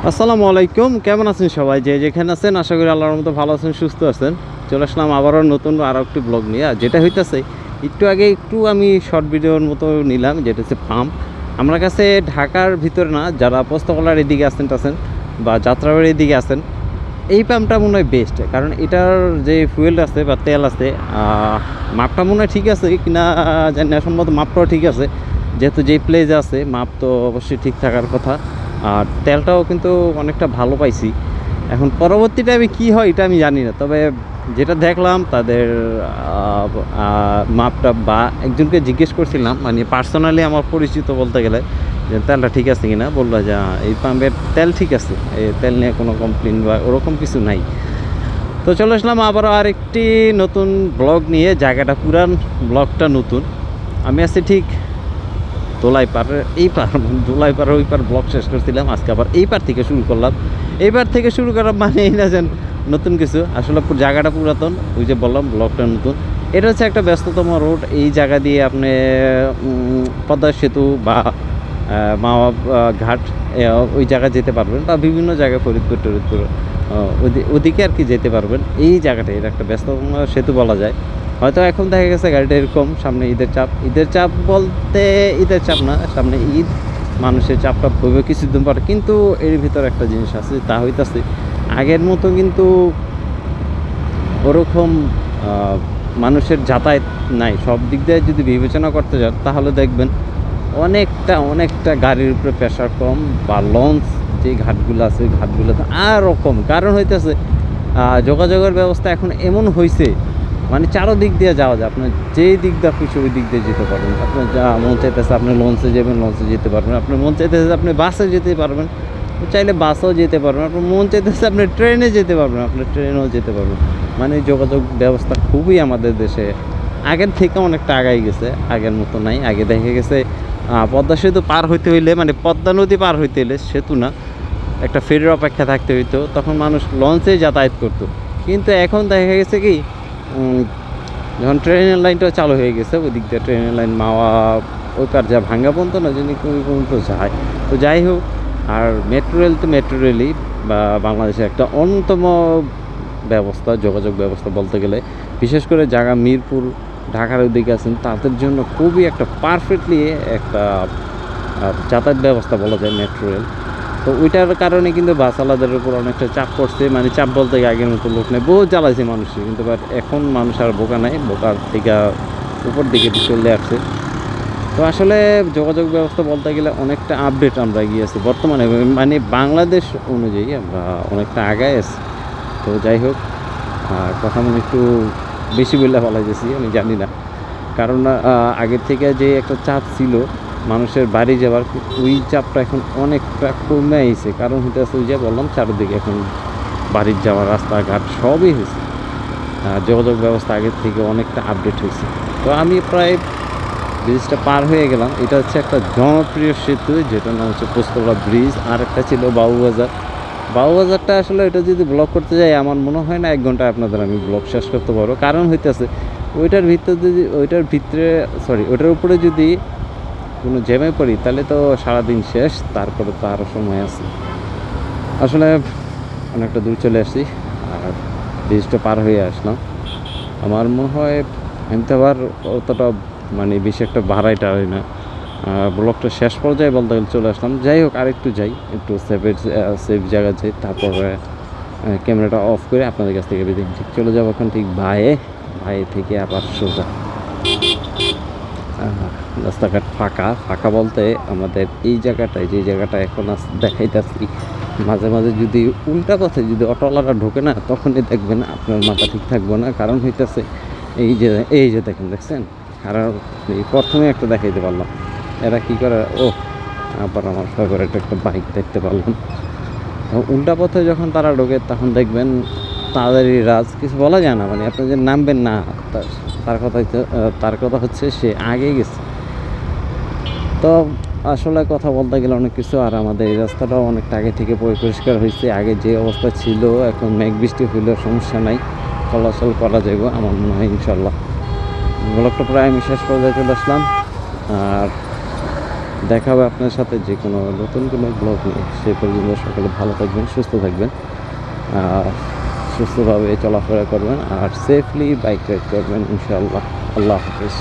আসসালামু আলাইকুম, কেমন আছেন সবাই? যে যেখানে আছেন আশা করি আল্লাহর মতো ভালো আছেন, সুস্থ আছেন। চলে আসলাম আবারও নতুন আরও একটি ব্লগ নিয়ে। আর যেটা হইতেছে একটু আগে আমি শর্ট ভিডিওর মতো নিলাম, যেটা হচ্ছে পাম্প। আমার কাছে ঢাকার ভিতরে না, যারা পোস্তগোলার এদিকে আছেন বা যাত্রাবাড়ির এদিকে আছেন, এই পাম্পটা মনে হয় বেস্ট। কারণ এটার যে ফুয়েল আছে বা তেল আছে, মাপটা মনে হয় ঠিক আছে কিনা জানি না, সম্ভবত মাপটাও ঠিক আছে। যেহেতু যেই প্লেসে আছে মাপ তো অবশ্যই ঠিক থাকার কথা। আর তেলটাও কিন্তু অনেকটা ভালো পাইছি। এখন পরবর্তী টাইমে কী হয় এটা আমি জানি না, তবে যেটা দেখলাম তাদের মাপটা বা একজনকে জিজ্ঞেস করছিলাম, মানে পার্সোনালি আমার পরিচিত বলতে গেলে, যে তেলটা ঠিক আছে কিনা। বললো যে এই পাম্পের তেল ঠিক আছে, এই তেল নিয়ে কোনো কমপ্লেন বা ওরকম কিছু নাই। তো চলে আসলাম আবারও আরেকটি নতুন ব্লগ নিয়ে। জায়গাটা পুরান, ব্লগটা নতুন। আমি আছি ঠিক দোলাই পার, এই পার দোলাই পার ওই পার ব্লগ শেষ করছিলাম, আজকে আবার এই পার থেকে শুরু করলাম। এইবার থেকে শুরু করা মানে এই না যেন নতুন কিছু, আসলে জায়গাটা পুরাতন। ওই যে বললাম ব্লগটা নতুন। এটা হচ্ছে একটা ব্যস্ততম রোড। এই জায়গা দিয়ে আপনি পদ্মা সেতু বা মাওয়া ঘাট ওই জায়গায় যেতে পারবেন, বা বিভিন্ন জায়গায় ফরিদপুর টরিদপুর ওদিকে আর কি যেতে পারবেন। এই জায়গাটা এটা একটা ব্যস্ততম সেতু বলা যায়। হয়তো এখন দেখা গেছে গাড়িটা এরকম, সামনে ঈদের চাপ বলতে ঈদের চাপ না, সামনে ঈদ, মানুষের চাপটা পড়বে কিছুদিন পর। কিন্তু এর ভিতরে একটা জিনিস আছে, তা হইতাছে আগের মতো কিন্তু ওরকম মানুষের যাতায়াত নাই। সব দিক দিয়ে যদি বিবেচনা করতে যান তাহলে দেখবেন অনেকটা গাড়ির উপরে প্রেশার কম, বা লঞ্চ যে ঘাটগুলো আছে ওই ঘাটগুলোতে আরও কম। কারণ হইতেছে যোগাযোগের ব্যবস্থা এখন এমন হয়েছে, মানে চারোদিক দিয়ে যাওয়া যায়। আপনার যেই দিক দিয়ে খুশি ওই দিক দিয়ে যেতে পারবেন। আপনার যা মন চাইতেছে আপনি লঞ্চে যাবেন, লঞ্চে যেতে পারবেন। আপনার মন চাইতেছে আপনি বাসে যেতে পারবেন, চাইলে বাসেও যেতে পারবেন। আপনার মন চাইতেছে আপনি ট্রেনে যেতে পারবেন, আপনার ট্রেনেও যেতে পারবেন। মানে যোগাযোগ ব্যবস্থা খুবই আমাদের দেশে আগের থেকে অনেকটা আগাই গেছে, আগের মতো নাই। আগে দেখা গেছে পদ্মা সেতু পার হইতে হইলে, মানে পদ্মা নদী পার হইতে হইলে, সেতু না, একটা ফেরির অপেক্ষা থাকতে হইতো। তখন মানুষ লঞ্চেই যাতায়াত করতো। কিন্তু এখন দেখা গেছে কি, যখন ট্রেনের লাইনটা চালু হয়ে গেছে, ওই দিক দিয়ে ট্রেনের লাইন মাওয়া ওই পার যা ভাঙ্গা পর্যন্ত না জানি কোন পর্যন্ত যায়। তো যাই হোক, আর মেট্রো রেল তো মেট্রো রেলই, বা বাংলাদেশের একটা অন্যতম ব্যবস্থা, যোগাযোগ ব্যবস্থা বলতে গেলে। বিশেষ করে যারা মিরপুর ঢাকার ওদিকে আছেন তাদের জন্য খুবই একটা পারফেক্টলি একটা যাতায়াত ব্যবস্থা বলা যায় মেট্রো রেল। তো ওইটার কারণে কিন্তু বাসওয়ালাদের উপর অনেকটা চাপ পড়ছে। মানে চাপ বলতে আগের মতো লোক নেই, বহু জ্বালাইছে মানুষকে, কিন্তু বাট এখন মানুষ আর বোকা নাই, বোকার থেকে উপর দিকে চলে আসছে। তো আসলে যোগাযোগ ব্যবস্থা বলতে গেলে অনেকটা আপডেট আমরা গিয়েছি বর্তমানে, মানে বাংলাদেশ অনুযায়ী আমরা অনেকটা আগায় আছি। তো যাই হোক, কথা মানে একটু বেশি বললে বলা গেছি, আমি জানি না। কারণ আগের থেকে যে একটা চাপ ছিল মানুষের বাড়ি যাওয়ার, ওই চাপটা এখন অনেকটা কমে আইছে। কারণ হইতেছে ওই যে বললাম, চারিদিকে এখন বাড়ির যাওয়ার রাস্তাঘাট সবই হয়েছে, যোগাযোগ ব্যবস্থা আগের থেকে অনেকটা আপডেট হয়েছে। তো আমি প্রায় ব্রিজটা পার হয়ে গেলাম। এটা হচ্ছে একটা জনপ্রিয় সেতু, যেটার নাম হচ্ছে পোস্তগোলা ব্রিজ। আর একটা ছিল বাবুবাজার। বাবুবাজারটা আসলে এটা যদি ব্লগ করতে যাই, আমার মনে হয় না 1 ঘন্টায় আপনাদের আমি ব্লগ শেষ করতে পারবো। কারণ হইতেছে ওইটার উপরে যদি কোনো জ্যামে পড়ি তাহলে তো সারাদিন শেষ, তারপরে তো আরও সময় আছে। আসলে অনেকটা দূর চলে আসছি, আর ব্রিজটা পার হয়ে আসলাম। আমার মনে হয় আমি তো আবার অতটা মানে বেশি একটা ভাড়াইটা হয় না। ব্লগটা শেষ পর্যায়ে বলতে গেলে চলে আসলাম। যাই হোক, আরেকটু যাই, একটু সেফ জায়গা যাই, তারপরে ক্যামেরাটা অফ করে আপনাদের কাছ থেকে বিদায় ঠিক চলে যাবো এখন ঠিক ভাই থেকে আবার সোজা। রাস্তাঘাট ফাঁকা বলতে আমাদের এই জায়গাটায়, যে জায়গাটা এখন দেখাইতেছি, মাঝে মাঝে যদি উল্টা পথে যদি অটোওয়ালারা ঢোকে না, তখনই দেখবেন আপনার মাথা ঠিক থাকবে না। কারণ হইতেছে এই যে দেখছেন, আর এই প্রথমে একটা দেখাইতে পারলাম এরা কি করে। আবার আমার ফেভারিট একটা বাইক দেখতে পারলাম। উল্টা পথে যখন তারা ঢোকে তখন দেখবেন তাদেরই রাজ, কিছু বলা যায় না। মানে আপনি যে নামবেন না, তার কথা হচ্ছে সে আগে গেছে। তো আসলে কথা বলতে গেলে অনেক কিছু। আর আমাদের এই রাস্তাটাও অনেকটা আগে থেকে পরিষ্কার হয়েছে। আগে যে অবস্থা ছিল, এখন মেঘ বৃষ্টি হইলেও সমস্যা নাই, চলাচল করা যাবে আমার মনে হয় ইনশাল্লাহ। ব্লগটা প্রায় আমি শেষ পর্যায়ে চলে আসলাম। আর দেখা হবে আপনার সাথে যে কোনো নতুন কোনো ব্লগ নিয়ে। সে পর্যন্ত সকলে ভালো থাকবেন, সুস্থ থাকবেন, সুস্থভাবে চলাফেরা করবেন আর সেফলি বাইক রাইড করবেন ইনশাআল্লাহ। আল্লাহ হাফিজ।